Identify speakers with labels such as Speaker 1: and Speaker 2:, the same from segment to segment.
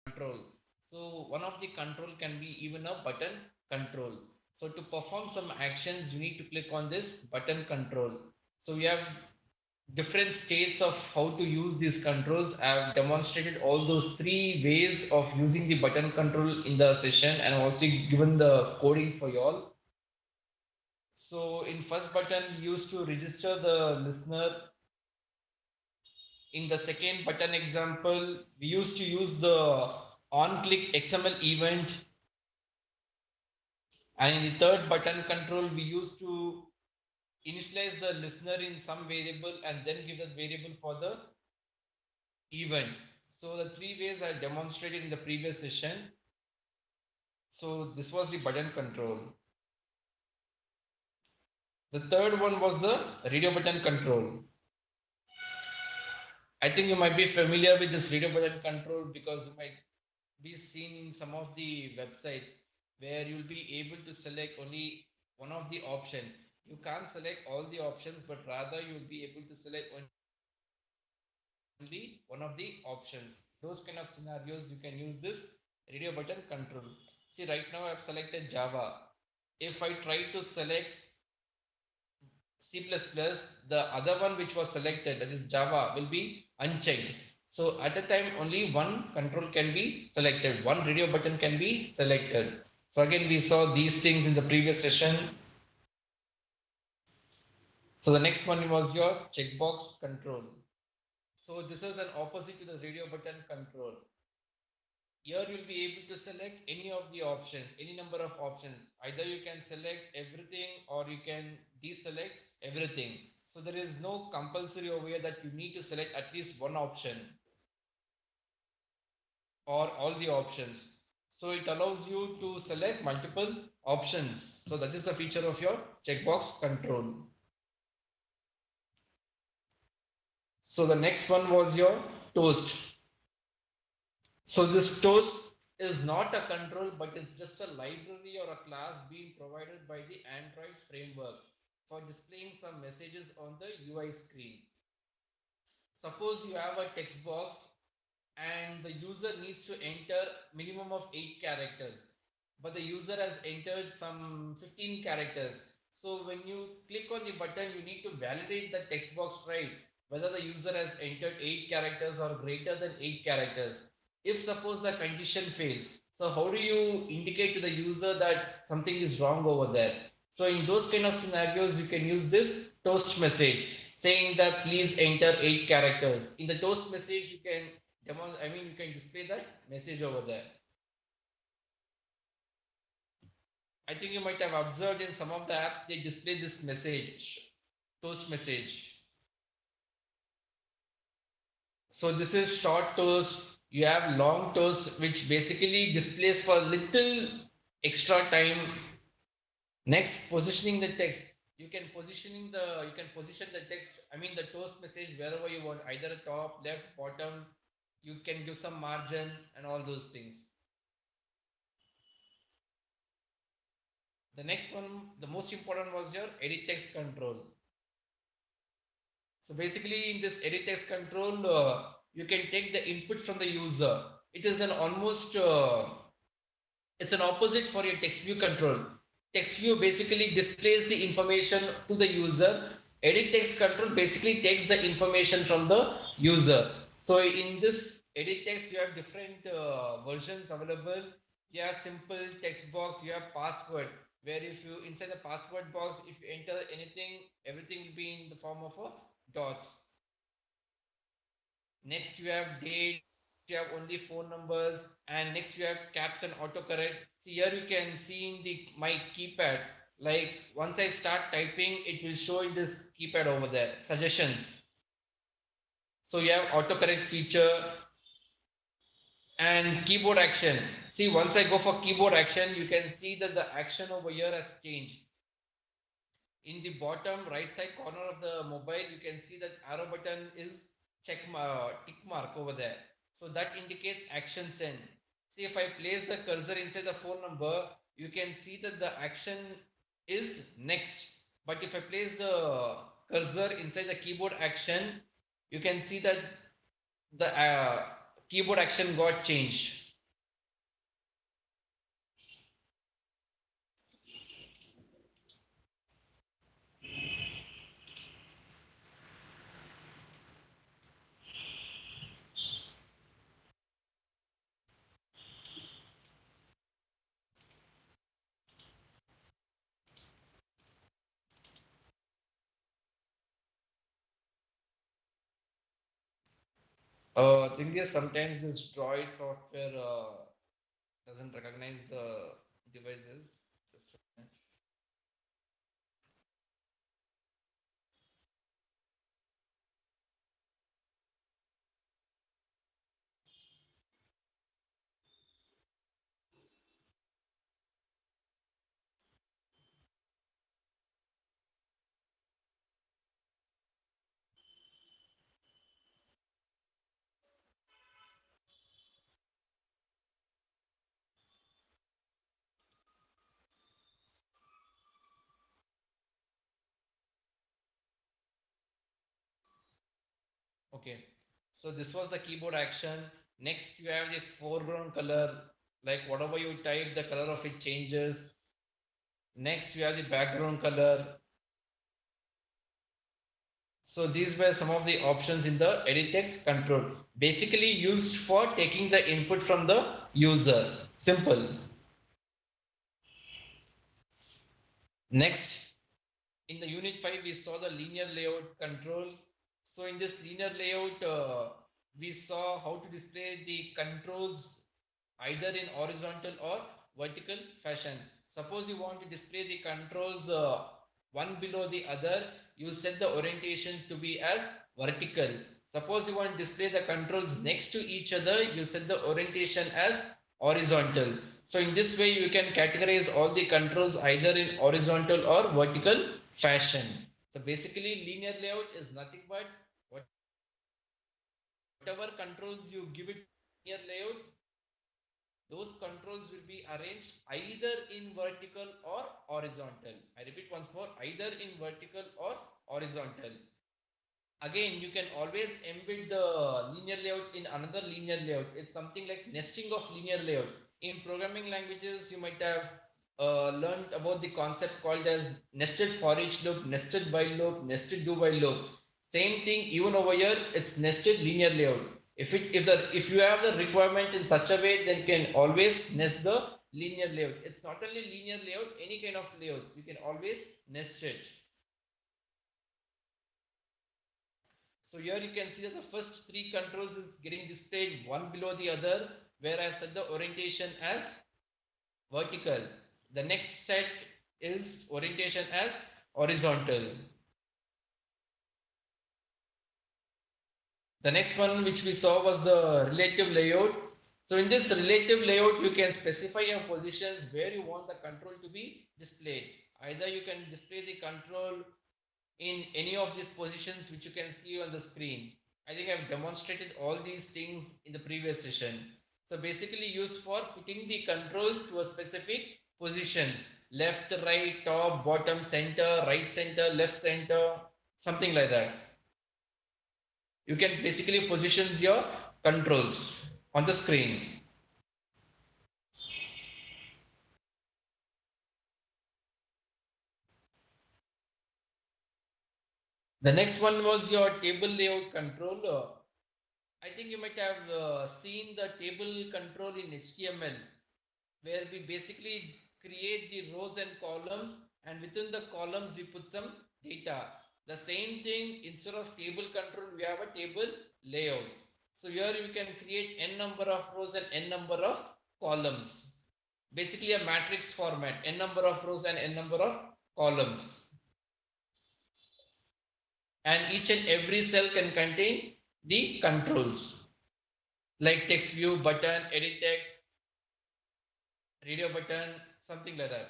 Speaker 1: control. So one of the control can be even a button control. So to perform some actions, you need to click on this button control. So we have different states of how to use these controls. I have demonstrated all those three ways of using the button control in the session, and also given the coding for you all. So in first button, we used to register the listener. In the second button example, we used to use the on-click XML event. And in the third button control, we used to initialize the listener in some variable and then give that variable for the event. So the three ways I demonstrated in the previous session. So this was the button control. The third one was the radio button control. I think you might be familiar with this radio button control because you might be seen in some of the websites where you'll be able to select only one of the option. You can't select all the options, but rather you'll be able to select only one of the options. In those kind of scenarios, you can use this radio button control. See, right now I've selected Java. If I try to select C++, the other one which was selected, that is Java, will be unchecked. So at a time, only one control can be selected, one radio button can be selected. So again, we saw these things in the previous session. So the next one was your checkbox control. So this is an opposite to the radio button control. Here you'll be able to select any of the options, any number of options. Either you can select everything or you can deselect everything. So there is no compulsory over here that you need to select at least one option or all the options. So it allows you to select multiple options. So that is the feature of your checkbox control. So the next one was your toast. So this toast is not a control, but it's just a library or a class being provided by the Android framework for displaying some messages on the UI screen. Suppose you have a text box and the user needs to enter minimum of 8 characters, but the user has entered some 15 characters. So when you click on the button, you need to validate the text box, right, whether the user has entered 8 characters or greater than 8 characters. If suppose the condition fails, so how do you indicate to the user that something is wrong over there? So in those kind of scenarios, you can use this toast message saying that please enter 8 characters. In the toast message, you can you can display that message over there. I think you might have observed in some of the apps they display this message, toast message. So this is short toast. You have long toast, which basically displays for little extra time. Next, positioning the text. You can position the text. I mean the toast message wherever you want, either top, left, bottom. You can give some margin and all those things. The next one, the most important was your edit text control. So basically in this edit text control, you can take the input from the user. It is an almost, it's an opposite for your text view control. Text view basically displays the information to the user. Edit text control basically takes the information from the user. So in this edit text, you have different versions available. You have simple text box, you have password, where if you inside the password box, if you enter anything, everything will be in the form of a dots. Next you have date, next you have only phone numbers, and next you have caps and autocorrect. See here you can see in the my keypad, like once I start typing, it will show in this keypad over there, suggestions. So you have autocorrect feature and keyboard action. See, once I go for keyboard action, you can see that the action over here has changed. In the bottom right side corner of the mobile, you can see that arrow button is tick mark over there. So that indicates action send. See, if I place the cursor inside the phone number, you can see that the action is next. But if I place the cursor inside the keyboard action, you can see that the keyboard action got changed. Thing is, sometimes this Droid software doesn't recognize the devices. Just a minute. Okay, so this was the keyboard action. Next, you have the foreground color, like whatever you type, the color of it changes. Next, you have the background color. So these were some of the options in the edit text control, basically used for taking the input from the user. Simple. Next, in the unit 5, we saw the linear layout control. So in this linear layout, we saw how to display the controls either in horizontal or vertical fashion. Suppose you want to display the controls one below the other, you set the orientation to be as vertical. Suppose you want to display the controls next to each other, you set the orientation as horizontal. So in this way, you can categorize all the controls either in horizontal or vertical fashion. So basically, linear layout is nothing but whatever controls you give it linear layout, those controls will be arranged either in vertical or horizontal. I repeat once more, either in vertical or horizontal. Again, you can always embed the linear layout in another linear layout. It's something like nesting of linear layout. In programming languages, you might have learned about the concept called as nested for each loop, nested while loop, nested do while loop. Same thing, even over here, it's nested linear layout. If you have the requirement in such a way, then you can always nest the linear layout. It's not only linear layout, any kind of layouts, you can always nest it. So here you can see that the first three controls is getting displayed one below the other, where I set the orientation as vertical. The next set is orientation as horizontal. The next one which we saw was the relative layout. So in this relative layout, you can specify your positions where you want the control to be displayed. Either you can display the control in any of these positions which you can see on the screen. I think I've demonstrated all these things in the previous session. So basically used for putting the controls to a specific positions, left, right, top, bottom, center, right center, left center, something like that. You can basically position your controls on the screen. The next one was your table layout control. I think you might have seen the table control in HTML, where we basically create the rows and columns, and within the columns we put some data. The same thing, instead of table control, we have a table layout. So here you can create n number of rows and n number of columns. Basically a matrix format, n number of rows and n number of columns. And each and every cell can contain the controls like text view, button, edit text, radio button, something like that.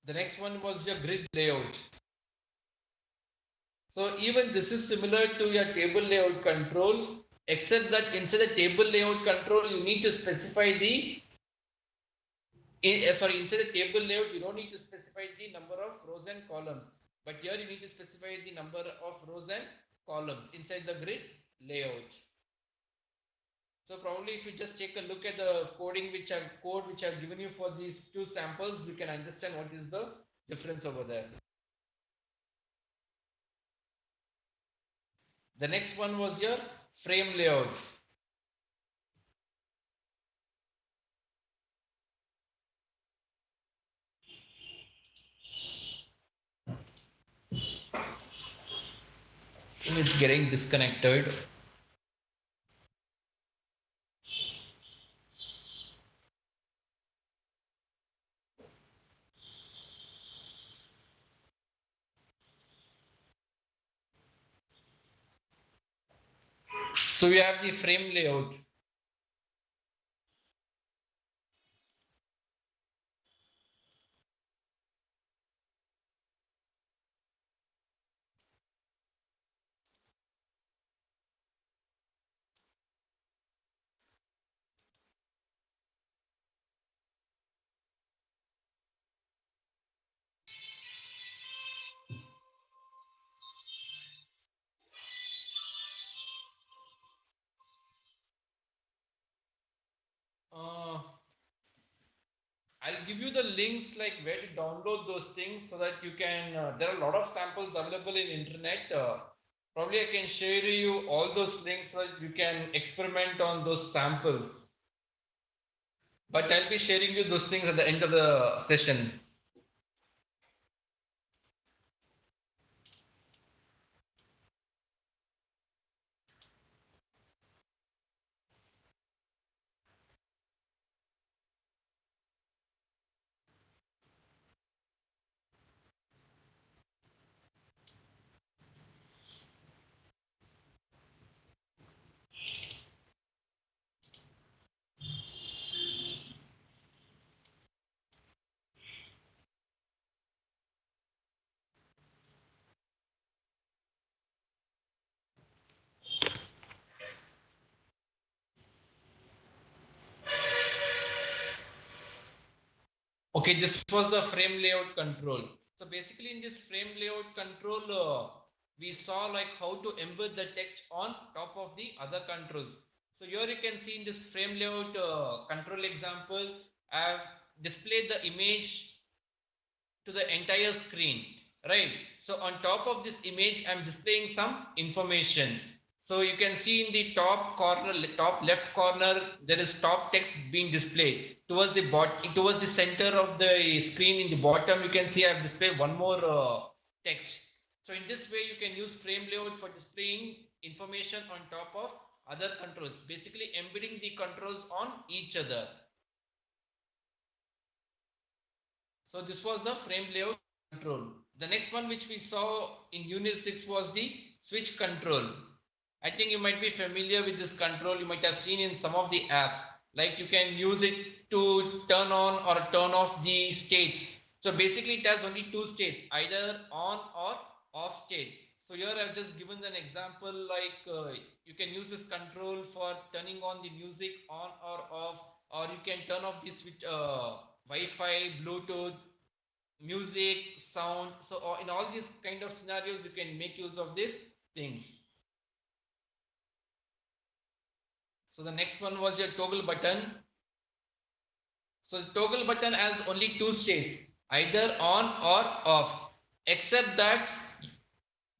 Speaker 1: The next one was your grid layout. So even this is similar to your table layout control, except that instead of table layout control, you need to specify the inside the table layout, you don't need to specify the number of rows and columns, but here you need to specify the number of rows and columns inside the grid layout. So probably if you just take a look at the code which I've given you for these two samples, you can understand what is the difference over there. The next one was your frame layout. system is getting disconnected. So we have the frame layout. Uh, I'll give you the links like where to download those things so that you can. There are a lot of samples available in internet. Probably I can share you all those links so that you can experiment on those samples. But I'll be sharing you those things at the end of the session. Okay, this was the frame layout control. So basically in this frame layout control, we saw like how to embed the text on top of the other controls. So here you can see in this frame layout control example, I have displayed the image to the entire screen, right? So on top of this image I'm displaying some information. So you can see in the top corner, top left corner, there is top text being displayed. Towards the towards the center of the screen in the bottom, you can see I've displayed one more text. So in this way you can use frame layout for displaying information on top of other controls, basically embedding the controls on each other. So this was the frame layout control. The next one which we saw in Unit 6 was the switch control. I think you might be familiar with this control. You might have seen in some of the apps. Like you can use it to turn on or turn off the states. So basically it has only two states, either on or off state. So here I've just given an example like you can use this control for turning on the music on or off, or you can turn off the switch Wi-Fi, Bluetooth, music, sound. So in all these kind of scenarios, you can make use of these things. So the next one was your toggle button. So the toggle button has only two states, either on or off, except that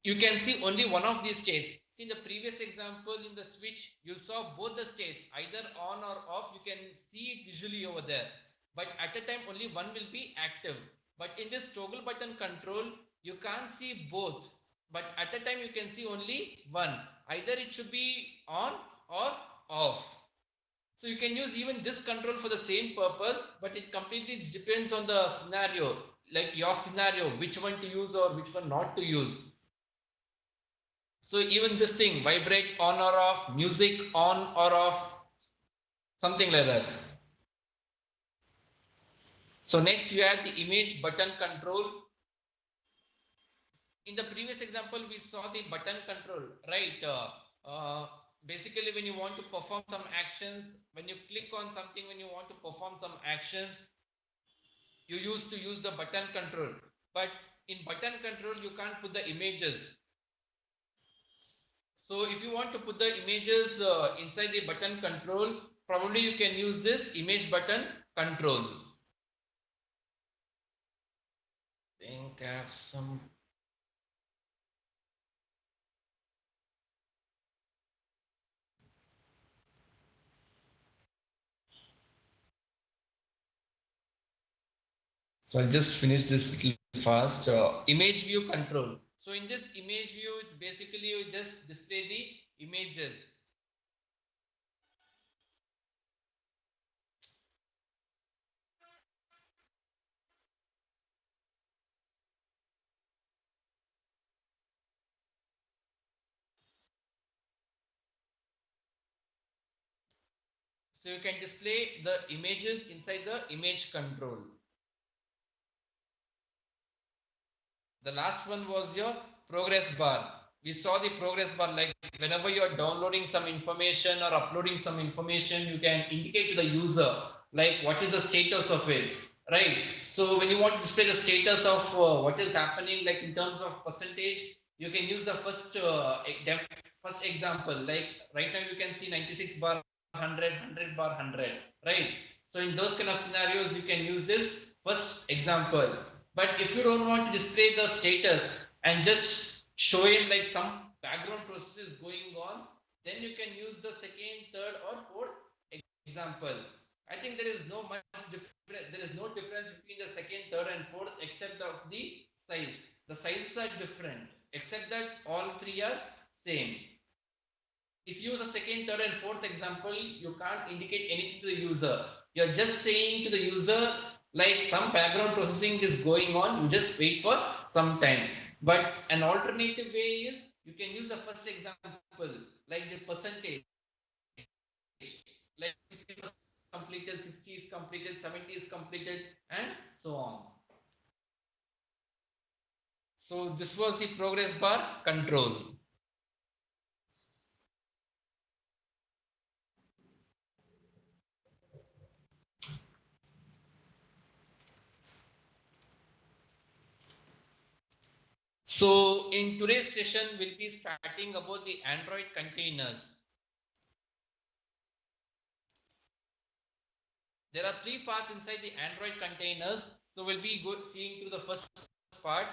Speaker 1: you can see only one of these states. See in the previous example in the switch, you saw both the states, either on or off. You can see it visually over there. But at a time, only one will be active. But in this toggle button control, you can't see both. But at a time, you can see only one. Either it should be on or off. So you can use even this control for the same purpose, but it completely depends on the scenario, like your scenario, which one to use or which one not to use. So even this thing, vibrate on or off, music on or off, something like that. So next you have the image button control. In the previous example, we saw the button control, right? Basically, when you want to perform some actions, when you click on something, when you want to perform some actions, you used to use the button control. But in button control, you can't put the images. So if you want to put the images inside the button control, probably you can use this image button control. Think I have some. So I'll just finish this little fast. Image view control. So in this image view, it's basically you just display the images. So you can display the images inside the image control. The last one was your progress bar. We saw the progress bar, like whenever you are downloading some information or uploading some information, you can indicate to the user like what is the status of it, right? So when you want to display the status of what is happening, like in terms of percentage, you can use the first example. Like right now, you can see 96 bar 100, 100 bar 100, right? So in those kind of scenarios, you can use this first example. But if you don't want to display the status and just show it like some background process is going on, then you can use the second, third, or fourth example. I think there is no much different. There is no difference between the second, third, and fourth except of the size. The sizes are different, except that all three are same. If you use a second, third, and fourth example, you can't indicate anything to the user. You're just saying to the user, like some background processing is going on, you just wait for some time. But an alternative way is you can use the first example, like the percentage, like 50% completed, 60 is completed, 70 is completed, and so on. So this was the progress bar control. So in today's session, we'll be starting about the Android containers. There are three parts inside the Android containers. So we'll be seeing through the first part.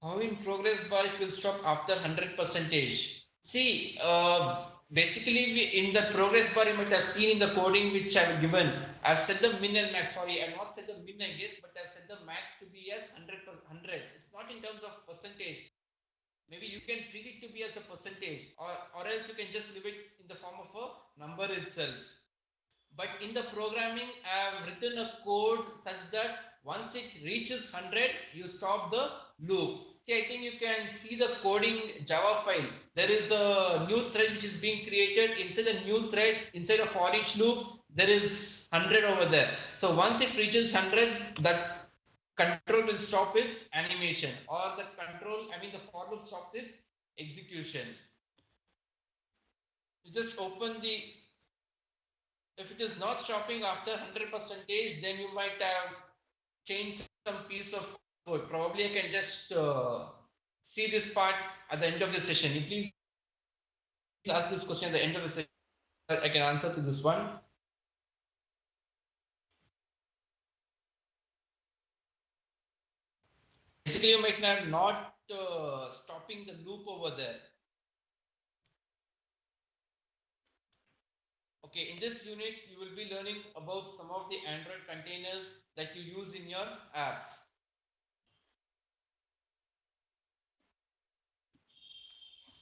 Speaker 1: How in progress bar it will stop after 100 percentage. See, basically in the progress bar you might have seen in the coding which I've given. I've set the min and max. Sorry, I've not set the min, I guess, but I've set the max to be as 100. It's not in terms of percentage. Maybe you can treat it to be as a percentage, or else you can just leave it in the form of a number itself. But in the programming, I have written a code such that once it reaches 100, you stop the loop. See, I think you can see the coding Java file. There is a new thread which is being created. Inside a new thread, inside a for each loop, there is 100 over there. So once it reaches 100, that control will stop its animation, or the the for loop stops its execution. You just open the, if it is not stopping after 100 percentage, then you might have changed some piece of code. Probably I can just see this part at the end of the session. You please ask this question at the end of the session. I can answer to this one. Basically, you might have not stopping the loop over there. Okay, in this unit, you will be learning about some of the Android containers that you use in your apps.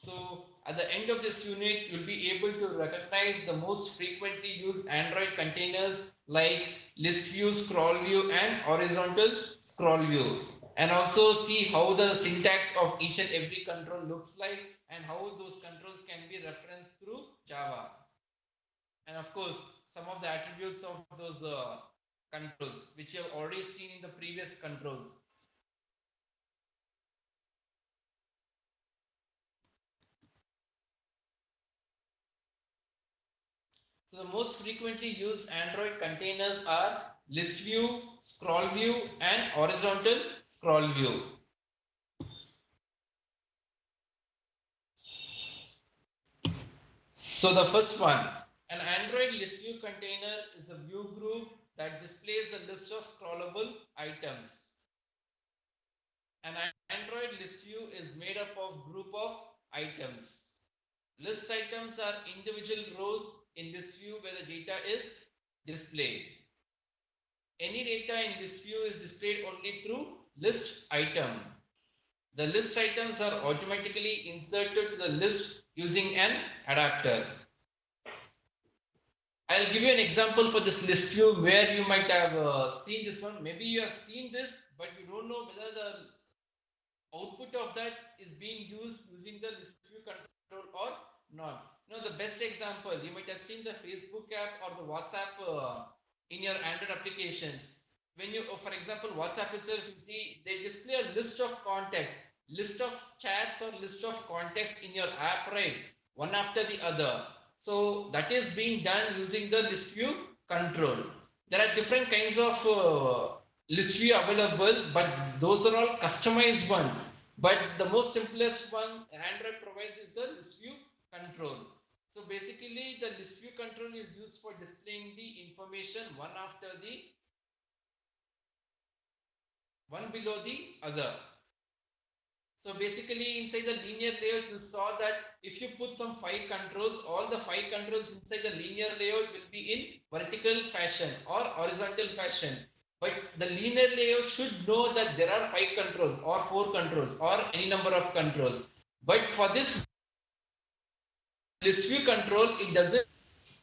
Speaker 1: So at the end of this unit, you'll be able to recognize the most frequently used Android containers like ListView, ScrollView, and horizontal ScrollView. And also see how the syntax of each and every control looks like and how those controls can be referenced through Java. And of course, some of the attributes of those controls, which you have already seen in the previous controls. So the most frequently used Android containers are ListView, ScrollView, and horizontal ScrollView. So the first one, An Android ListView container is a view group that displays a list of scrollable items. An Android ListView is made up of group of items. List items are individual rows in ListView where the data is displayed. Any data in ListView is displayed only through list item. The list items are automatically inserted to the list using an adapter. I'll give you an example for this list view where you might have seen this one. Maybe you have seen this, but you don't know whether the output of that is being used using the list view control or not. The best example, you might have seen the Facebook app or the WhatsApp in your Android applications. When you, for example, WhatsApp itself, you see they display a list of contacts, list of chats or list of contacts in your app, right? One after the other. So that is being done using the list view control. There are different kinds of list view available, but those are all customized one. But the most simplest one Android provides is the list view control. So basically the list view control is used for displaying the information one after the one below the other. So basically inside the linear layout, you saw that if you put some 5 controls, all the 5 controls inside the linear layout will be in vertical fashion or horizontal fashion. But the linear layout should know that there are 5 controls or 4 controls or any number of controls. But for this list view control, it doesn't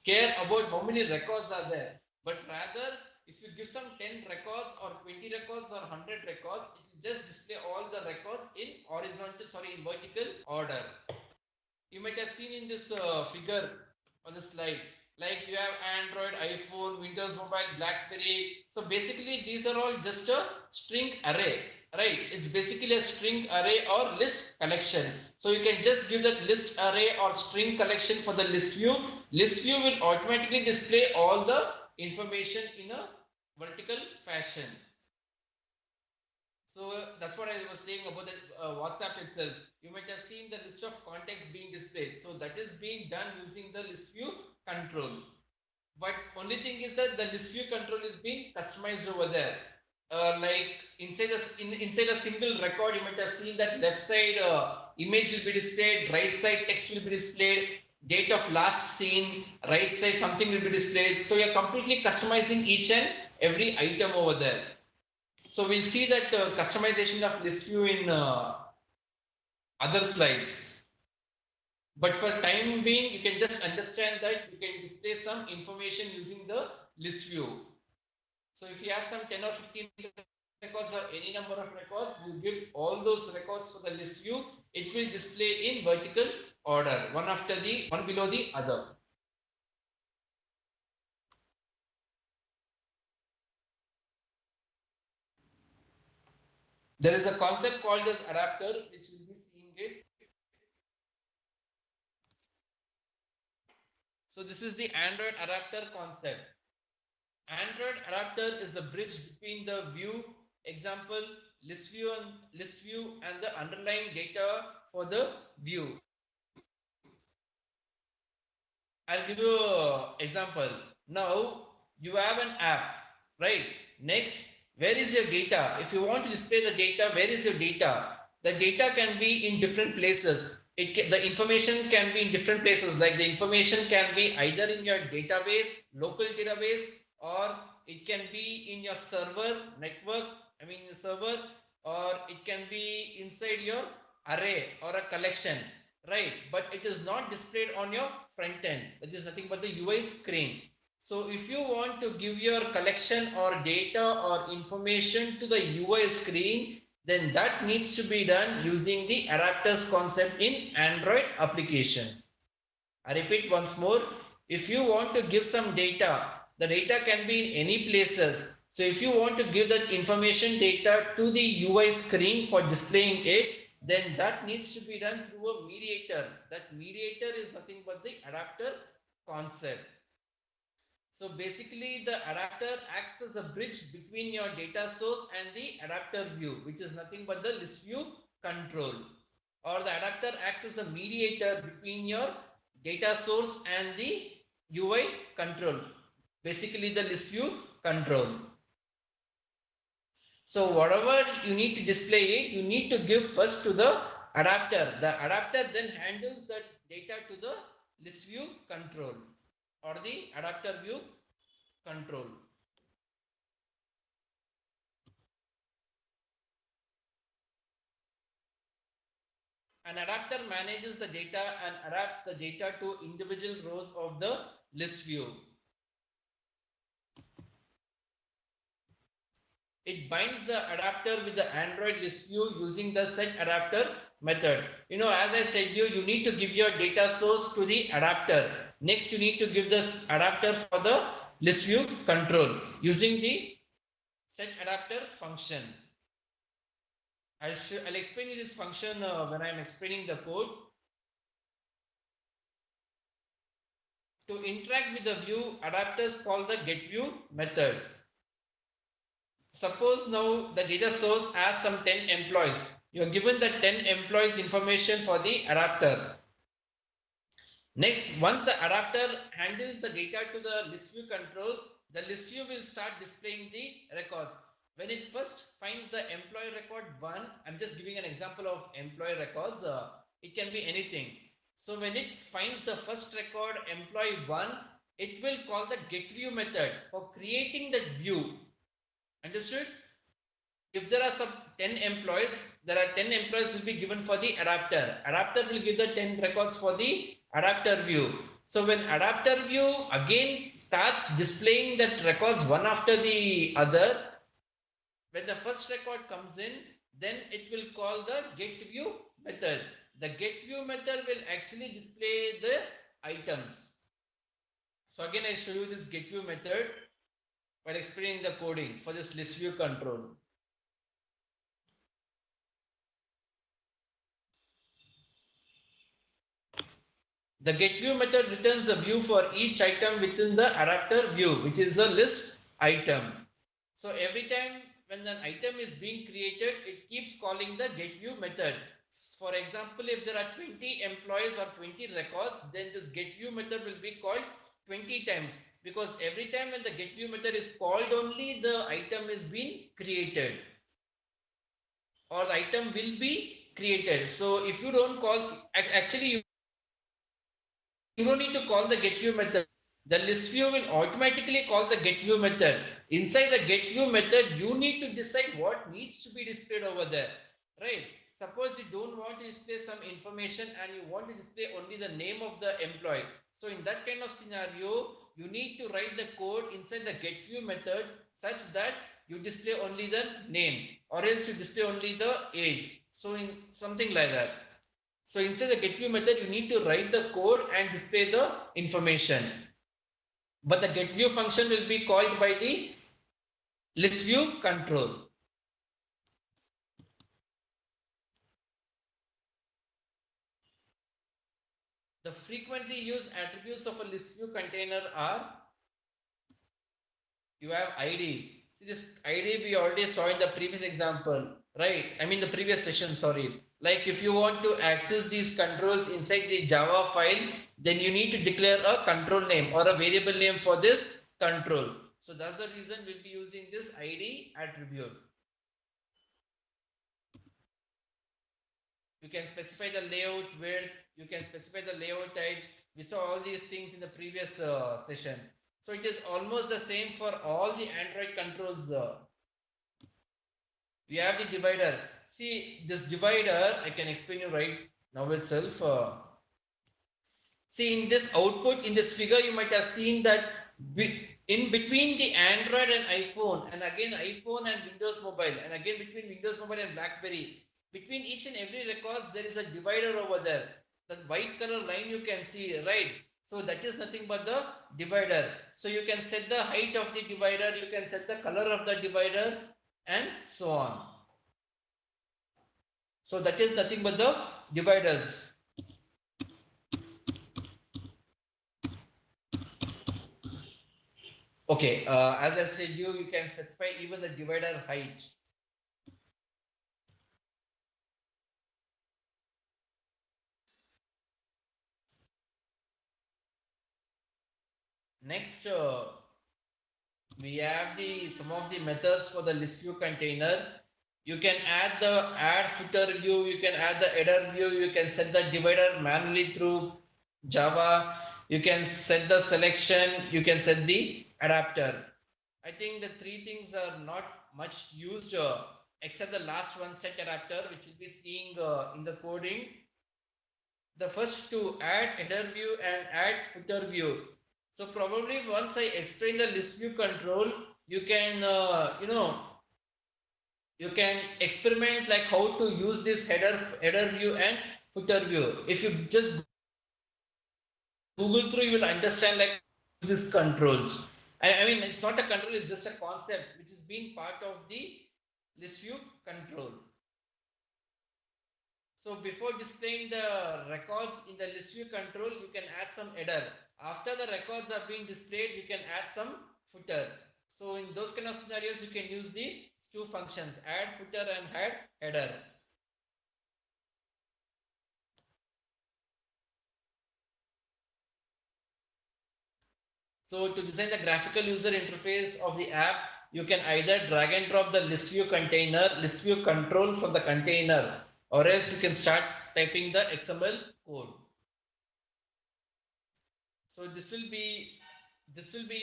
Speaker 1: care about how many records are there, but rather if you give some 10 records or 20 records or 100 records, it will just display all the records in vertical order. You might have seen in this figure on the slide, like you have Android, iPhone, Windows Mobile, BlackBerry. So basically these are all just a string array, right? It's basically a string array or list collection. So you can just give that list array or string collection for the list view. List view will automatically display all the information in a vertical fashion. So that's what I was saying about the WhatsApp itself. You might have seen the list of contacts being displayed. So that is being done using the list view control. But only thing is that the list view control is being customized over there. Like inside a single record, you might have seen that left side image will be displayed, right side text will be displayed, date of last seen, right side something will be displayed. So you're completely customizing each and every item over there. So we'll see that customization of list view in other slides. But for time being, you can just understand that you can display some information using the list view. So if you have some 10 or 15 records or any number of records, you give all those records for the list view. It will display in vertical order, one below the other. There is a concept called as adapter, which will be seeing it. So this is the Android adapter concept. Android adapter is the bridge between the view example list view and the underlying data for the view. I'll give you an example. Now you have an app, right? Next, where is your data? If you want to display the data, where is your data? The data can be in different places. The information can be in different places. Like the information can be either in your database, local database, or it can be in your server network. Server, or it can be inside your array or a collection, right? But it is not displayed on your front end. That is nothing but the UI screen. So if you want to give your collection or data or information to the UI screen, then that needs to be done using the adapters concept in Android applications. I repeat once more, if you want to give some data, the data can be in any places. So if you want to give that information data to the UI screen for displaying it, then that needs to be done through a mediator. That mediator is nothing but the adapter concept. So basically the adapter acts as a bridge between your data source and the adapter view, which is nothing but the list view control. Or the adapter acts as a mediator between your data source and the UI control, basically the list view control. So whatever you need to display it, you need to give first to the adapter. The adapter then handles the data to the list view control or the adapter view control. An adapter manages the data and adapts the data to individual rows of the list view. It binds the adapter with the Android list view using the set adapter method. As I said you need to give your data source to the adapter. Next, you need to give this adapter for the list view control using the set adapter function. I'll explain you this function when I'm explaining the code. To interact with the view, adapters call the getView method. Suppose now the data source has some 10 employees. You are given the 10 employees information for the adapter. Next, once the adapter handles the data to the list view control, the list view will start displaying the records. When it first finds the employee record 1, I'm just giving an example of employee records. It can be anything. So when it finds the first record employee 1, it will call the getView method for creating that view. Understood? If there are some 10 employees, there are 10 employees will be given for the adapter. Adapter will give the 10 records for the adapter view. So when adapter view again starts displaying that records one after the other, when the first record comes in, then it will call the getView method. The getView method will actually display the items. So again I show you this getView method while explaining the coding for this list view control. The getView method returns a view for each item within the adapter view, which is a list item. So every time when an item is being created, it keeps calling the getView method. For example, if there are 20 employees or 20 records, then this getView method will be called 20 times, because every time when the getView method is called, only the item is being created or the item will be created. So if you don't call, actually you don't need to call the getView method. The ListView will automatically call the getView method. Inside the getView method, you need to decide what needs to be displayed over there, right? Suppose you don't want to display some information and you want to display only the name of the employee. So in that kind of scenario, you need to write the code inside the getView method such that you display only the name, or else you display only the age. So in something like that. So inside the getView method, you need to write the code and display the information. But the getView function will be called by the ListView control. The frequently used attributes of a ListView container are, you have ID. See, this ID we already saw in the previous example, right? I mean the previous session, sorry. Like if you want to access these controls inside the Java file, then you need to declare a control name or a variable name for this control. So that's the reason we'll be using this ID attribute. You can specify the layout width, you can specify the layout height. We saw all these things in the previous session. So it is almost the same for all the Android controls. We have the divider. See, this divider, I can explain you right now itself. See, in this output, in this figure, you might have seen that in between the Android and iPhone, and again iPhone and Windows Mobile, and again between Windows Mobile and BlackBerry, between each and every records, there is a divider over there. That white color line you can see, right? So that is nothing but the divider. So you can set the height of the divider, you can set the color of the divider, and so on. So that is nothing but the dividers. Okay, as I said, you can specify even the divider height. Next, we have the some of the methods for the list view container. You can add the add footer view, you can add the header view, you can set the divider manually through Java, you can set the selection, you can set the adapter. I think the three things are not much used, except the last one, set adapter, which will be seeing in the coding. The first to add header view and add footer view. So probably once I explain the list view control, you can you can experiment like how to use this header view and footer view. If you just Google through, you will understand like these controls. I mean, it's not a control; it's just a concept which is being part of the list view control. So before displaying the records in the list view control, you can add some header. After the records are being displayed, you can add some footer. So in those kind of scenarios, you can use these two functions, add footer and add header. So to design the graphical user interface of the app, you can either drag and drop the list view container, list view control from the container, or else you can start typing the XML code. So this will be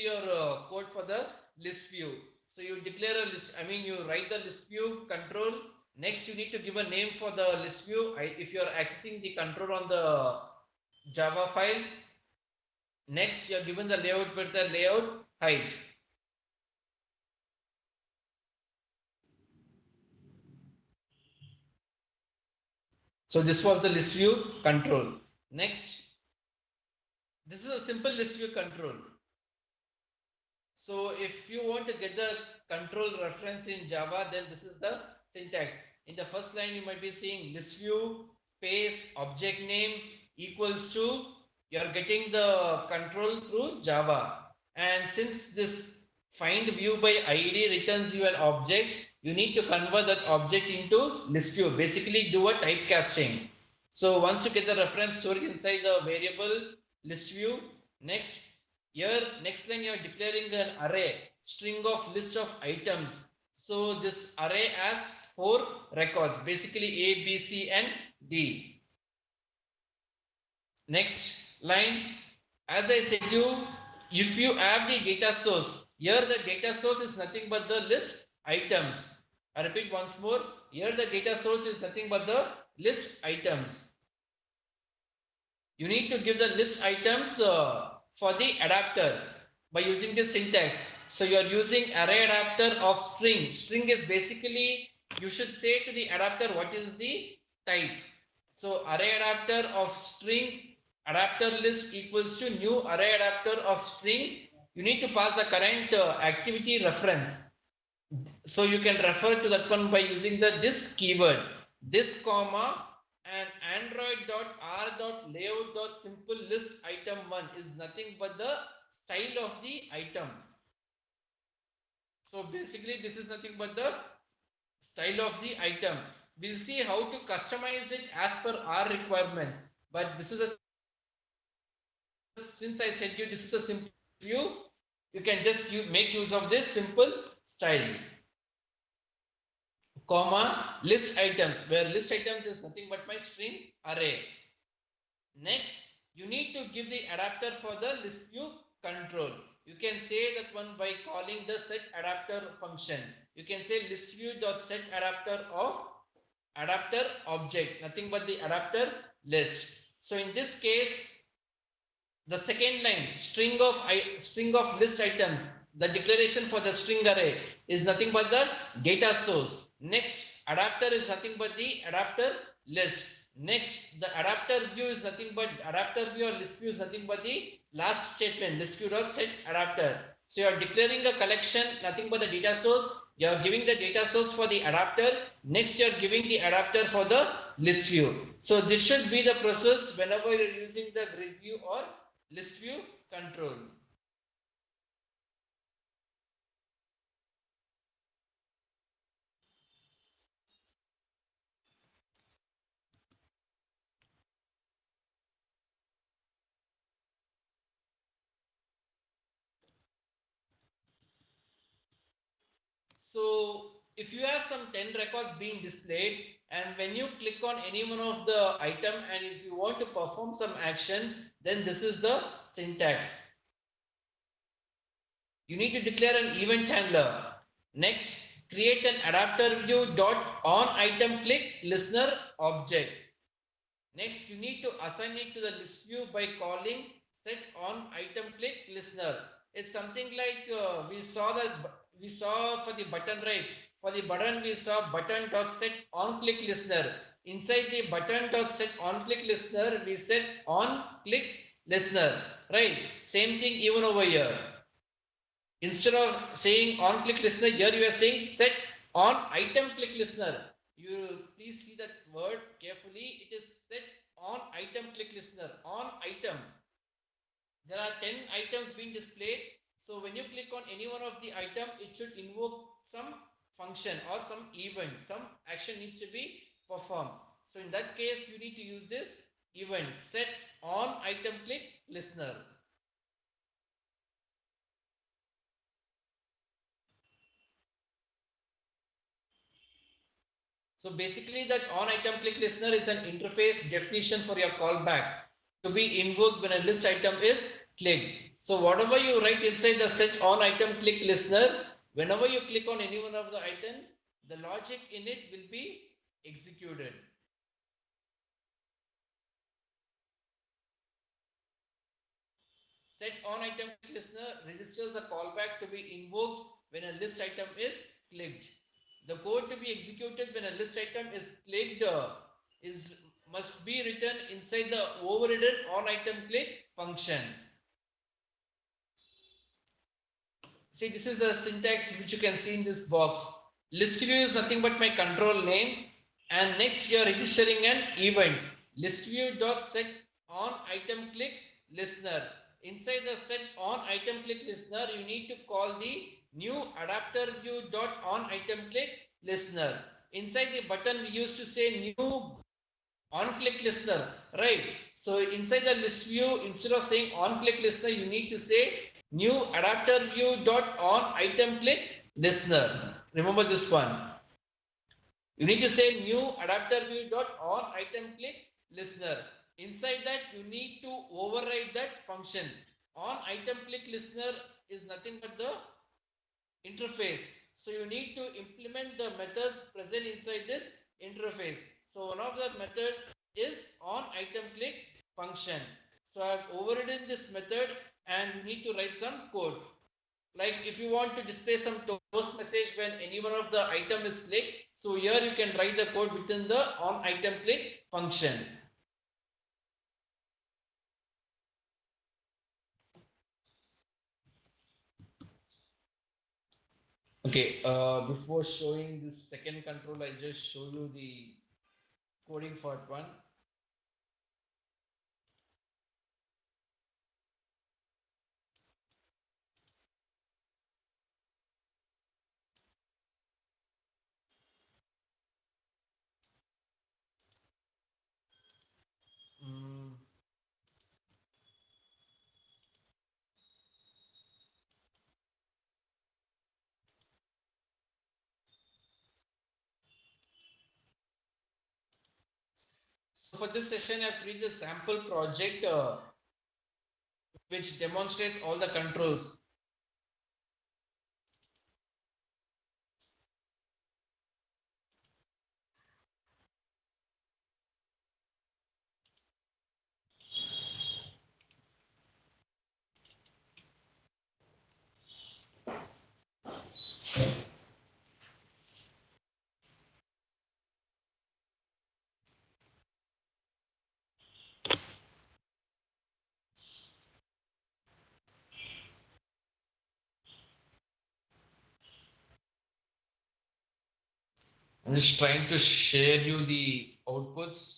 Speaker 1: your code for the list view. So you declare a list. I mean, you write the list view control. Next, you need to give a name for the list view. If you are accessing the control on the Java file, next you are given the layout with the layout height. So this was the list view control. Next, this is a simple list view control. So if you want to get the control reference in Java, then this is the syntax. In the first line, you might be seeing list view space object name equals to, you are getting the control through Java. And since this find view by ID returns you an object, you need to convert that object into list view. Basically, do a typecasting. So once you get the reference stored inside the variable list view, next here, next line, you are declaring an array, string of list of items. So this array has 4 records, basically A, B, C, and D. Next line, as I said you, if you have the data source, here the data source is nothing but the list items. I repeat once more, here the data source is nothing but the list items. You need to give the list items for the adapter by using the syntax. So you are using array adapter of string. String is basically, you should say to the adapter what is the type. So array adapter of string adapter list equals to new array adapter of string. You need to pass the current activity reference. So you can refer to that one by using the this keyword, this comma, and android.r.layout.simple list item 1 is nothing but the style of the item. So basically this is nothing but the style of the item. We'll see how to customize it as per our requirements. But this is a, since I said you this is a simple view, you can just make use of this simple style. Comma list items, where list items is nothing but my string array. Next, you need to give the adapter for the list view control. You can say that one by calling the set adapter function. You can say list view dot set adapter of adapter object, nothing but the adapter list. So in this case, the second line, string of list items, the declaration for the string array is nothing but the data source. Next, adapter is nothing but the adapter list. Next, the adapter view is nothing but adapter view, or list view is nothing but the last statement, list view dot set adapter. So you are declaring a collection, nothing but the data source. You are giving the data source for the adapter. Next, you are giving the adapter for the list view. So this should be the process whenever you are using the grid view or list view control. if you have some 10 records being displayed, and when you click on any one of the item and if you want to perform some action, then this is the syntax. You need to declare an event handler. Next, create an adapter view dot on item click listener object. Next, you need to assign it to the list view by calling set on item click listener. It's something like we saw for the button, right? For the button, we saw button dot set on click listener. Inside the button dot set on click listener, we set on click listener, right? Same thing even over here. Instead of saying on click listener, here you are saying set on item click listener. You please see that word carefully. It is set on item click listener. On item. There are 10 items being displayed. So when you click on any one of the item, it should invoke some function or some event. Some action needs to be performed. So in that case, you need to use this event set on item click listener. So basically that on item click listener is an interface definition for your callback to be invoked when a list item is clicked. So whatever you write inside the set on item click listener, whenever you click on any one of the items, the logic in it will be executed. Set on item click listener registers the callback to be invoked when a list item is clicked. The code to be executed when a list item is clicked is must be written inside the overridden on item click function. See, this is the syntax which you can see in this box. ListView is nothing but my control name, and next you are registering an event. ListView dot set on item click listener. Inside the set on item click listener, you need to call the new adapter view dot on item click listener. Inside the button, we used to say new on click listener, right? So inside the list view, instead of saying on click listener, you need to say new adapter view dot on item click listener. Remember this one. You need to say new adapter view dot on item click listener. Inside that, you need to override that function. On item click listener is nothing but the interface. So you need to implement the methods present inside this interface. So one of the method is on item click function. So I have overridden this method and you need to write some code. Like if you want to display some toast message when any one of the item is clicked, so here you can write the code within the on item click function. Okay, before showing this second control, I just show you the coding for one. Mm. So for this session, I've created a sample project which demonstrates all the controls. I'm just trying to share you the outputs.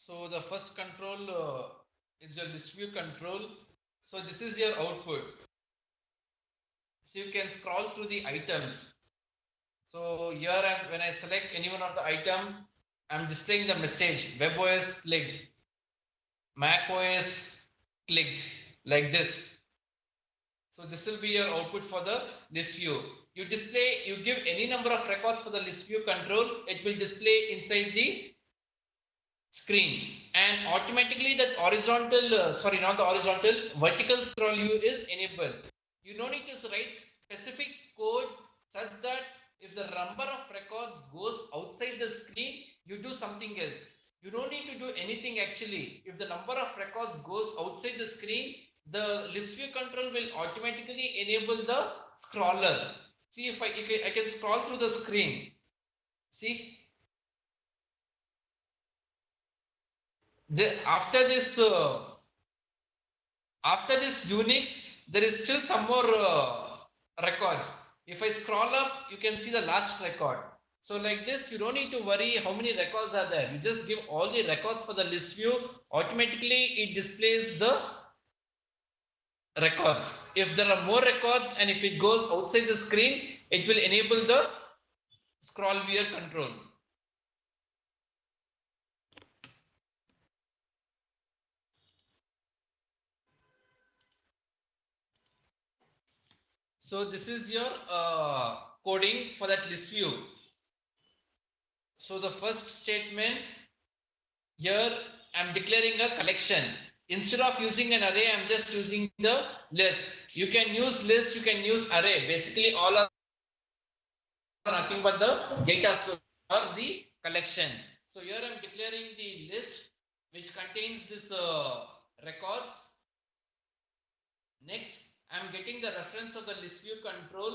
Speaker 1: So the first control is your list view control. So this is your output. So you can scroll through the items. So here when I select any one of the item, I'm displaying the message WebOS clicked, macOS clicked, like this. So this will be your output for the list view. You give any number of records for the list view control, it will display inside the screen, and automatically that horizontal sorry, not the horizontal, vertical scroll view is enabled. You don't need to write specific code such that if the number of records goes outside the screen, you do something else. You don't need to do anything actually. If the number of records goes outside the screen, the list view control will automatically enable the scroller. See, if I can scroll through the screen. See, after this Unix, there is still some more records. If I scroll up, you can see the last record. So like this, you don't need to worry how many records are there. You just give all the records for the list view. Automatically, it displays the records. If there are more records and if it goes outside the screen, it will enable the scroll view control. So this is your coding for that list view. So the first statement here, I'm declaring a collection. Instead of using an array, I'm just using the list. You can use list, you can use array. Basically, all are nothing but the data source or the collection. So here I'm declaring the list which contains this records. Next, I'm getting the reference of the list view control.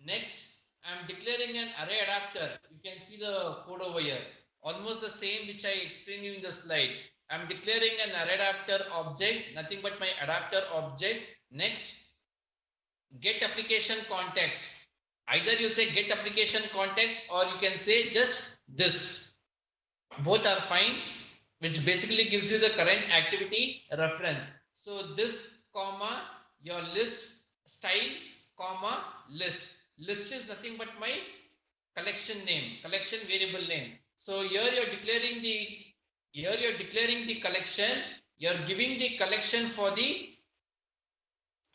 Speaker 1: Next, I'm declaring an array adapter. You can see the code over here. Almost the same which I explained you in the slide. I'm declaring an array adapter object, nothing but my adapter object. Next, get application context. Either you say get application context or you can say just this. Both are fine, which basically gives you the current activity reference. So this comma your list style comma list. List is nothing but my collection name, collection variable name. So here you're declaring the collection. You're giving the collection for the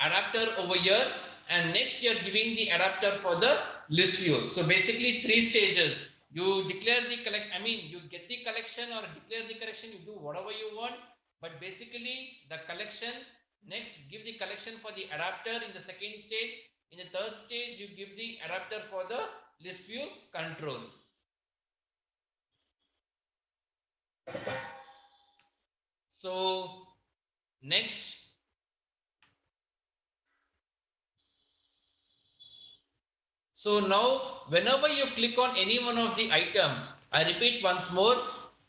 Speaker 1: adapter over here, and next you're giving the adapter for the list view. So basically three stages. You declare the collection, you get the collection or declare the collection, you do whatever you want, but basically the collection, next give the collection for the adapter in the second stage. In the third stage, you give the adapter for the list view control. So next, so now whenever you click on any one of the item, I repeat once more,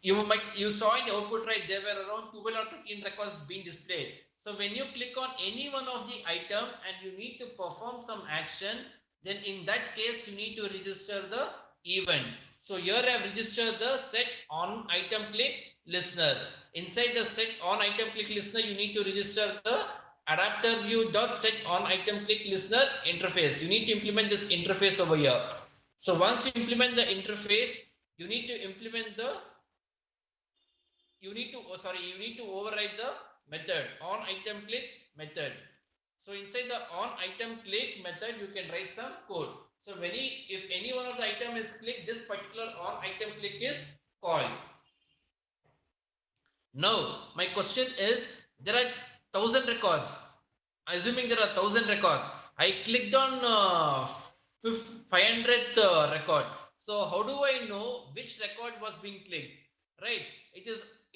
Speaker 1: you saw in the output, right, there were around 12 or 13 records being displayed. So when you click on any one of the item and you need to perform some action, then in that case you need to register the event. So here I have registered the set on item click listener. Inside the set on item click listener, you need to register the adapter view dot set on item click listener interface. You need to implement this interface over here. So once you implement the interface, you need to implement the you need to override the method on item click method. So inside the on item click method, you can write some code. So if any one of the item is clicked, this particular on item click is called. Now my question is, there are 1000 records. Assuming there are 1000 records, I clicked on 500th record. So how do I know which record was being clicked? Right? It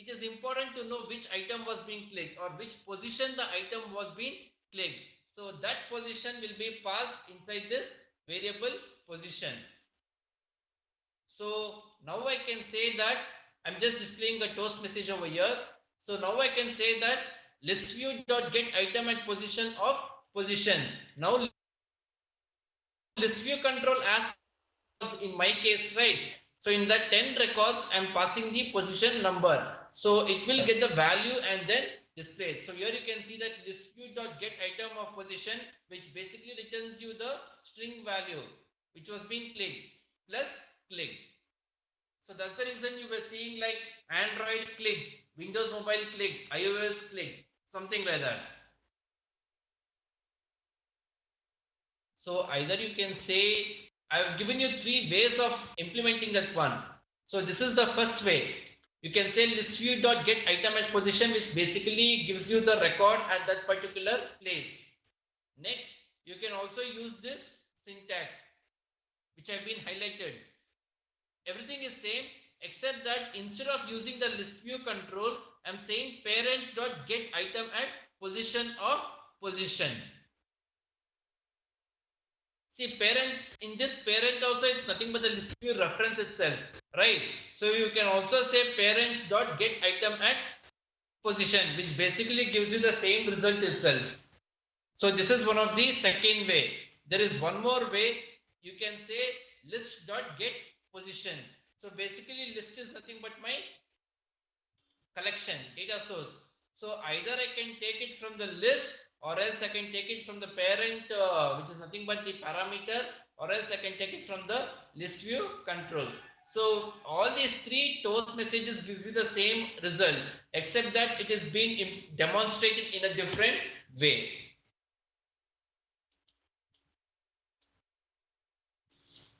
Speaker 1: is important to know which item was being clicked or which position the item was being clicked. So that position will be passed inside this variable position. So now I can say that I'm just displaying a toast message over here. So now I can say that ListView.get item at position of position. Now ListView control as in my case, right? So in that 10 records, I'm passing the position number. So it will get the value and then display it. So here you can see that ListView.get item of position, which basically returns you the string value, which was being clicked, plus click. So that's the reason you were seeing like Android click, Windows Mobile click, iOS click, something like that. So either you can say, I've given you three ways of implementing that one. So this is the first way. You can say ListView.get item at position, which basically gives you the record at that particular place. Next, you can also use this syntax, which have been highlighted. Everything is same except that instead of using the ListView control, I'm saying parent.get item at position of position. See, parent, in this parent also, it's nothing but the ListView reference itself, right? So you can also say parent.get item at position, which basically gives you the same result itself. So this is one of the second way. There is one more way. You can say list.get position. So basically list is nothing but my collection, data source. So either I can take it from the list or else I can take it from the parent, which is nothing but the parameter, or else I can take it from the list view control. So all these three toast messages gives you the same result, except that it is being demonstrated in a different way.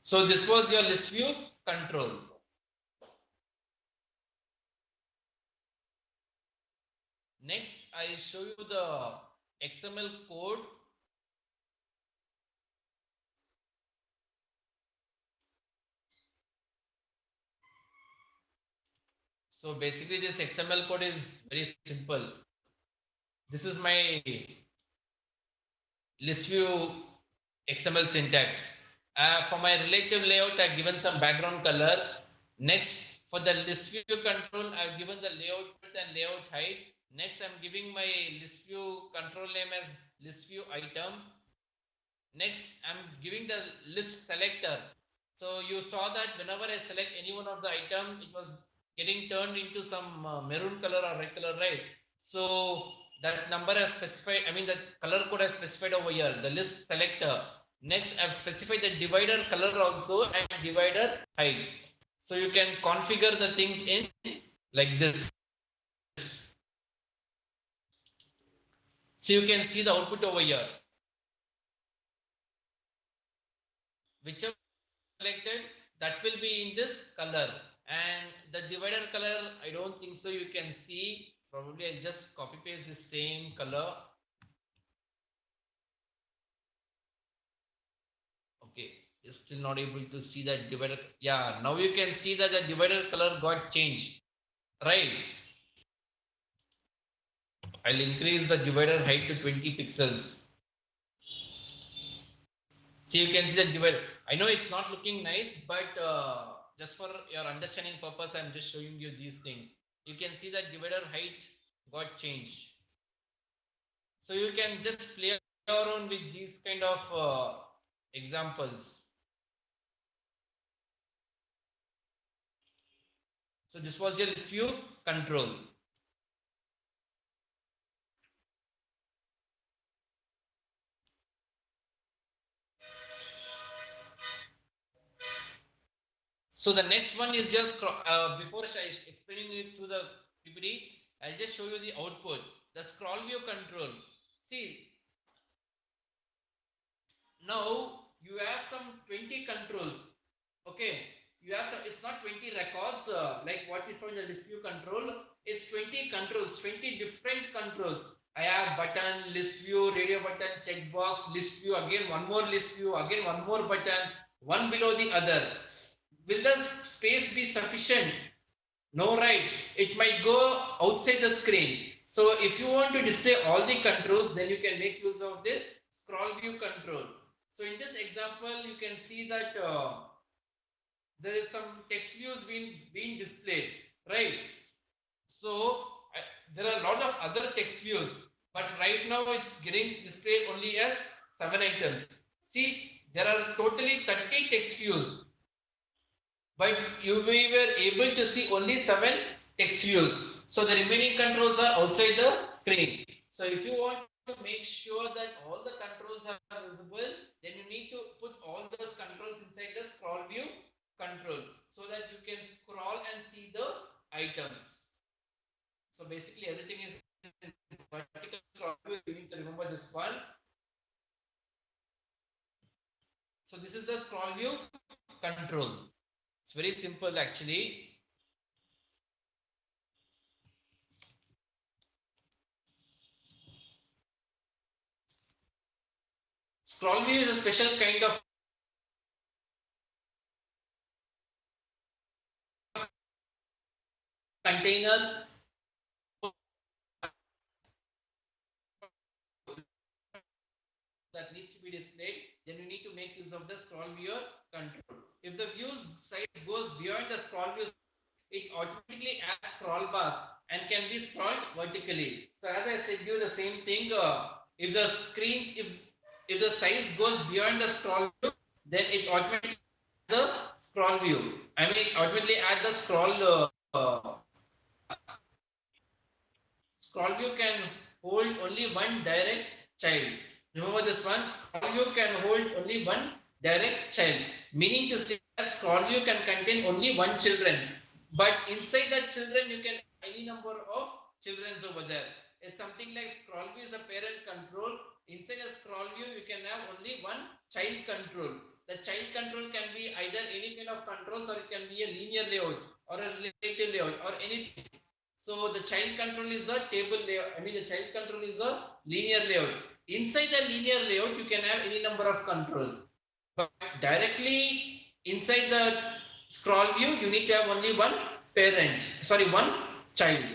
Speaker 1: So this was your list view control. Next, I'll show you the XML code. So basically this XML code is very simple. This is my ListView XML syntax. For my relative layout, I've given some background color. Next, for the ListView control, I've given the layout width and layout height. Next, I'm giving my ListView control name as ListView item. Next, I'm giving the list selector. So you saw that whenever I select any one of the item, it was getting turned into some maroon color or red color, right? So that number has specified, I mean the color code has specified over here, the list selector. Next, I've specified the divider color also and divider height. So you can configure the things in like this. So you can see the output over here. Whichever selected, that will be in this color, and the divider color, I don't think so you can see. Probably I'll just copy paste the same color. Okay, you're still not able to see that divider. Yeah, now you can see that the divider color got changed, right? I'll increase the divider height to 20 pixels. See, you can see the divider. I know it's not looking nice, but just for your understanding purpose, I'm just showing you these things. You can see that divider height got changed. So you can just play around with these kind of examples. So this was your list view control. So the next one is just before explaining it through the PPT, I'll just show you the output. The scroll view control. See, now you have some 20 controls. Okay, you have some, it's not 20 records like what we saw in the list view control. It's 20 controls, 20 different controls. I have button, list view, radio button, checkbox, list view, again one more list view, again one more button, one below the other. Will the space be sufficient? No, right? It might go outside the screen. So if you want to display all the controls, then you can make use of this scroll view control. So in this example, you can see that there is some text views being displayed, right? So there are a lot of other text views, but right now it's getting displayed only as 7 items. See, there are totally 30 text views. but we were able to see only 7 text views. So the remaining controls are outside the screen. So if you want to make sure that all the controls are visible, then you need to put all those controls inside the scroll view control so that you can scroll and see those items. So basically everything is in vertical scroll view. You need to remember this one. So this is the scroll view control. It's very simple actually. Scroll view is a special kind of container that needs to be displayed, then you need to make use of the scroll view control. If the view's size goes beyond the scroll view, it automatically adds scroll bars and can be scrolled vertically. So as I said you the same thing, if the screen, if the size goes beyond the scroll view, then it automatically adds the scroll view. I mean, it automatically adds the scroll view can hold only one direct child. Remember this one, scroll view can hold only one direct child, meaning to say that scroll view can contain only one children. But inside that children, you can have any number of children over there. It's something like scroll view is a parent control. Inside a scroll view, you can have only one child control. The child control can be either any kind of controls or it can be a linear layout or a relative layout or anything. So the child control is a table layout. I mean, the child control is a linear layout. Inside the linear layout, you can have any number of controls. But directly inside the scroll view, you need to have only one parent. Sorry, one child.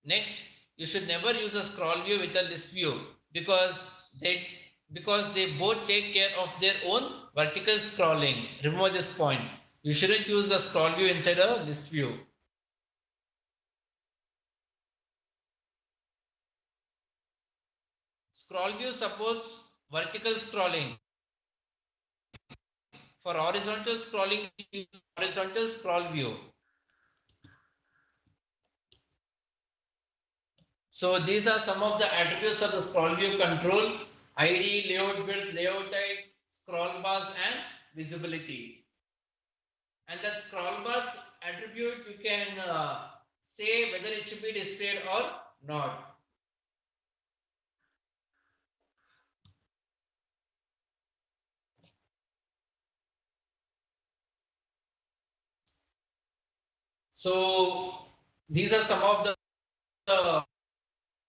Speaker 1: Next, you should never use a scroll view with a list view because they both take care of their own vertical scrolling. Remember this point. You shouldn't use the scroll view inside a list view. ScrollView supports vertical scrolling. For horizontal scrolling, use horizontal scroll view. So these are some of the attributes of the scroll view control: ID, layout width, layout height, scroll bars, and visibility. And that scroll bars attribute you can say whether it should be displayed or not. So these are some of the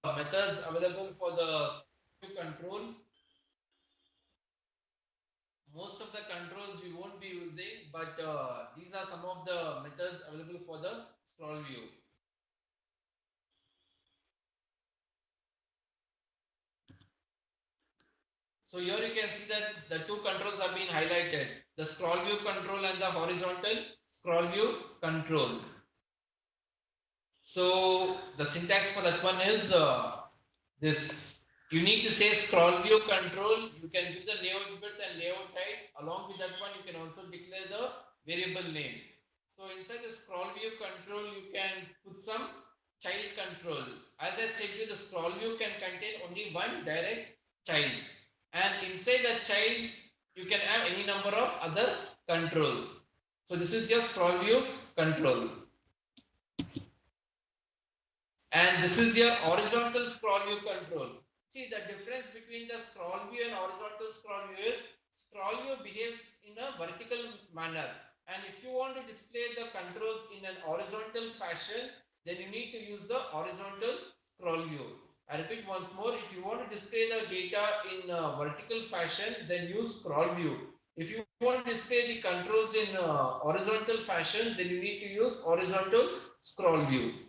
Speaker 1: methods available for the control. Most of the controls we won't be using, but these are some of the methods available for the scroll view. So here you can see that the two controls have been highlighted: the scroll view control and the horizontal scroll view control. So the syntax for that one is this. You need to say scroll view control. You can give the layout width and layout height. Along with that one, you can also declare the variable name. So inside the scroll view control, you can put some child control. As I said, you the scroll view can contain only one direct child, and inside that child, you can have any number of other controls. So this is your scroll view control. And this is your horizontal scroll view control. See, the difference between the scroll view and horizontal scroll view is scroll view behaves in a vertical manner. And if you want to display the controls in an horizontal fashion, then you need to use the horizontal scroll view. I repeat once more, if you want to display the data in a vertical fashion, then use scroll view. If you want to display the controls in a horizontal fashion, then you need to use horizontal scroll view.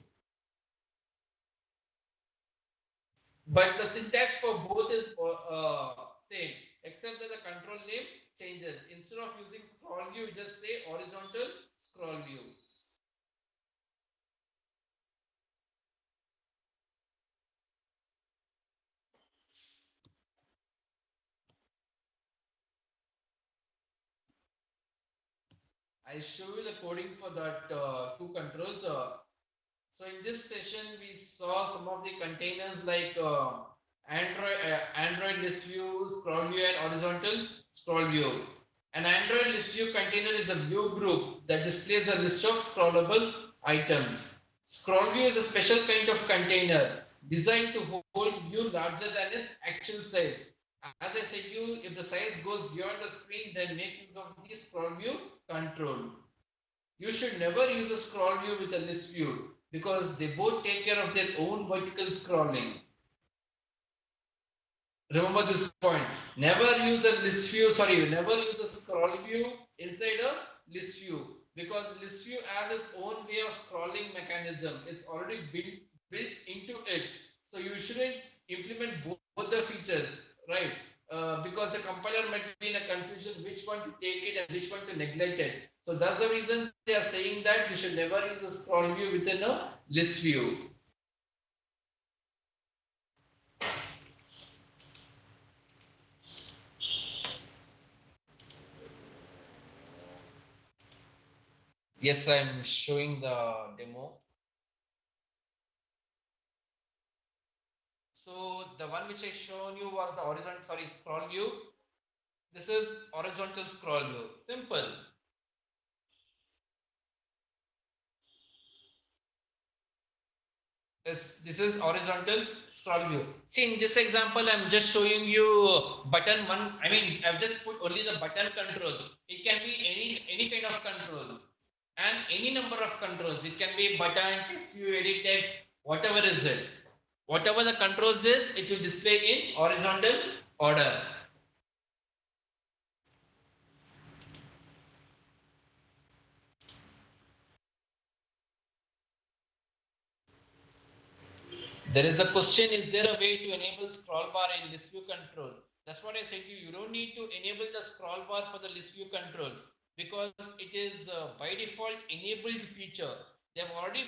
Speaker 1: But the syntax for both is same, except that the control name changes. Instead of using scroll view, you just say horizontal scroll view. I show you the coding for that two controls. So in this session, we saw some of the containers like Android ListView, ScrollView, and horizontal ScrollView. An Android ListView container is a view group that displays a list of scrollable items. ScrollView is a special kind of container designed to hold view larger than its actual size. As I said you, if the size goes beyond the screen, then make use of the ScrollView control. You should never use a scroll view with a list view because they both take care of their own vertical scrolling. Remember this point. Never use a list view, sorry, never use a scroll view inside a list view because list view has its own way of scrolling mechanism. It's already built into it. So you shouldn't implement both the features, right? Because the compiler might be in a confusion which one to take it and which one to neglect it. So that's the reason they are saying that you should never use a scroll view within a list view. Yes, I'm showing the demo. So the one which I shown you was the horizontal, sorry, scroll view. This is horizontal scroll view. Simple. This is horizontal scroll view. See, in this example, I'm just showing you button one. I mean, I've just put only the button controls. It can be any kind of controls and any number of controls. It can be button, text view, edit text, whatever is it. Whatever the controls is, it will display in horizontal order. There is a question, is there a way to enable scroll bar in list view control? That's what I said to you. You don't need to enable the scroll bar for the list view control because it is by default enabled feature. They have already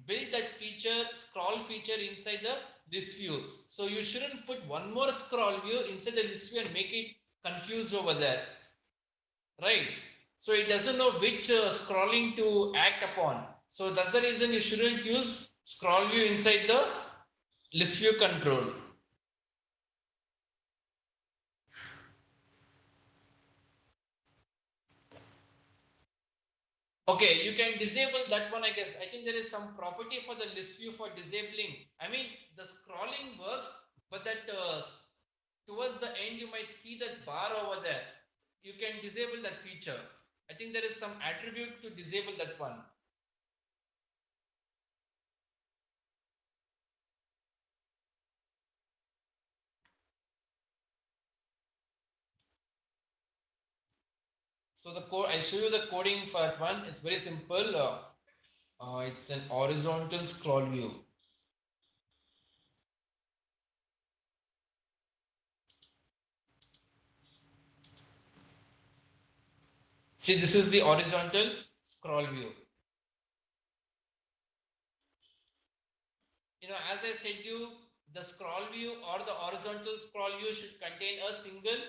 Speaker 1: built that feature, scroll feature inside the list view. So you shouldn't put one more scroll view inside the list view and make it confused over there, right? So it doesn't know which scrolling to act upon. So that's the reason you shouldn't use scroll view inside the list view control. Okay, you can disable that one, I guess. I think there is some property for the list view for disabling. I mean, the scrolling works, but that towards the end, you might see that bar over there. You can disable that feature. I think there is some attribute to disable that one. So the code, I show you the coding for that one. It's very simple. It's an horizontal scroll view. See, this is the horizontal scroll view. As I said you, the scroll view or the horizontal scroll view should contain a single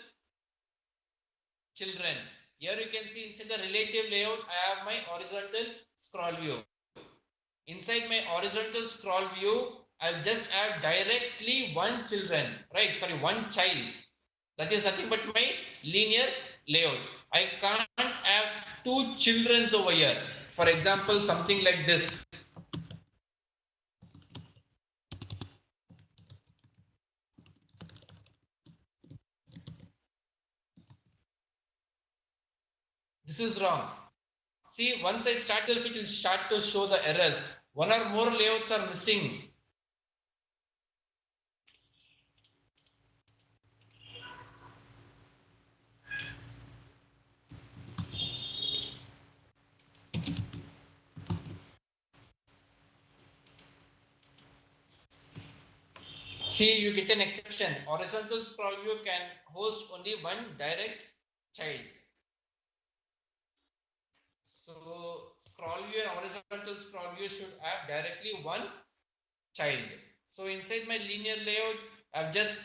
Speaker 1: children. Here you can see inside the relative layout, I have my horizontal scroll view. Inside my horizontal scroll view, I'll just add directly one children, right? Sorry, one child. That is nothing but my linear layout. I can't have two childrens over here. For example, something like this. This is wrong. See, once I start it will start to show the errors. One or more layouts are missing. See, you get an exception. Horizontal scroll view can host only one direct child. So scroll view and horizontal scroll view should have directly one child. So inside my linear layout, I've just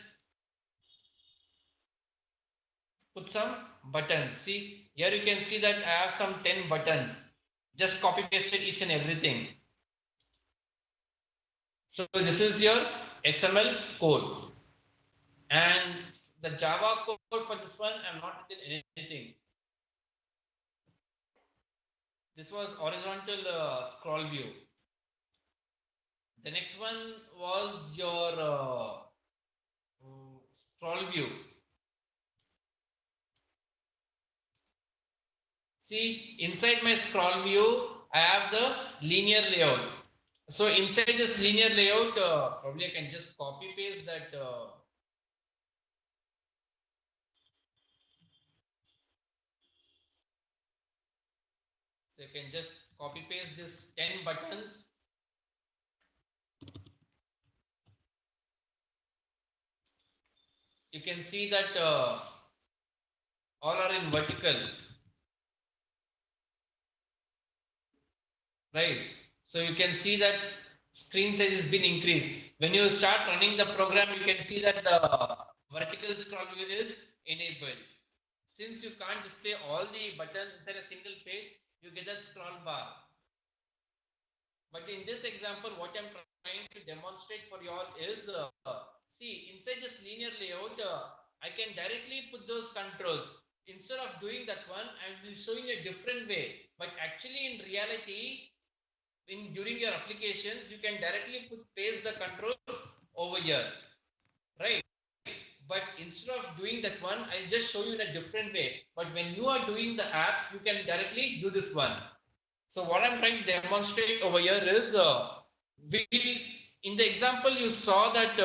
Speaker 1: put some buttons. See, Here you can see that I have some 10 buttons. Just copy pasted each and everything. So this is your XML code. And the Java code for this one, I'm not written anything. This was horizontal scroll view. The next one was your scroll view. See, inside my scroll view, I have the linear layout. So inside this linear layout, probably I can just copy paste that. So you can just copy paste this 10 buttons. You can see that all are in vertical, right? So you can see that screen size has been increased. When you start running the program, you can see that the vertical scroll view is enabled. Since you can't display all the buttons inside a single page, you get that scroll bar. But in this example, what I'm trying to demonstrate for you all is, see, inside this linear layout, I can directly put those controls. Instead of doing that one, I will show you a different way. But actually, in reality, during your applications, you can directly paste the controls over here, right? But instead of doing that one, I'll just show you in a different way. But when you are doing the apps, you can directly do this one. So what I'm trying to demonstrate over here is, in the example you saw that,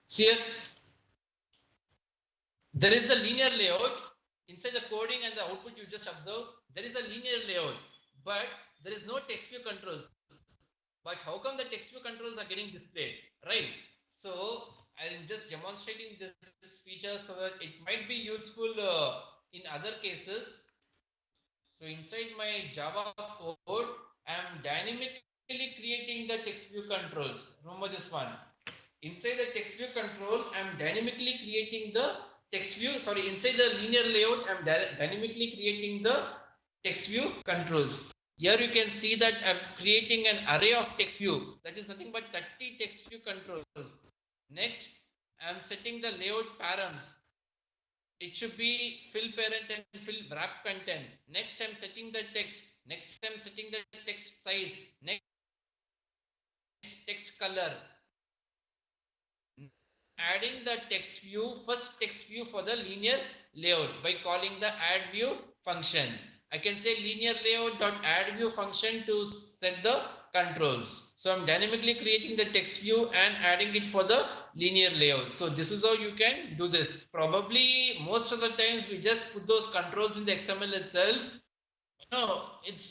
Speaker 1: see here, there is a linear layout inside the coding and the output you just observe. There is a linear layout, but there is no text view controls. But how come the text view controls are getting displayed, right? So I'm just demonstrating this feature so that it might be useful in other cases. So inside my Java code, I'm dynamically creating the text view controls. Remember this one. Inside the text view control, I'm dynamically creating the text view. Sorry, inside the linear layout, I'm dynamically creating the text view controls. Here you can see that I'm creating an array of text view. That is nothing but 30 text view controls. Next, I'm setting the layout params. It should be fill parent and fill wrap content. Next, I'm setting the text. Next, I'm setting the text size. Next, text color. Adding the text view, first text view for the linear layout by calling the add view function. I can say linear layout dot add view function to set the controls. So I'm dynamically creating the text view and adding it for the linear layout. So this is how you can do this. Probably most of the times we just put those controls in the XML itself. No, it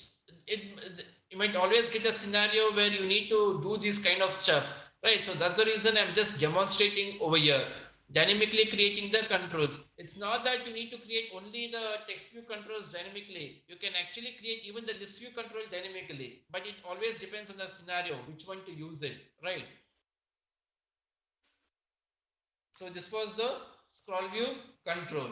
Speaker 1: you might always get a scenario where you need to do this kind of stuff, right? So that's the reason I'm just demonstrating over here, dynamically creating the controls. It's not that you need to create only the text view controls dynamically. You can actually create even the list view control dynamically, but it always depends on the scenario which one to use it, right? So this was the scroll view control.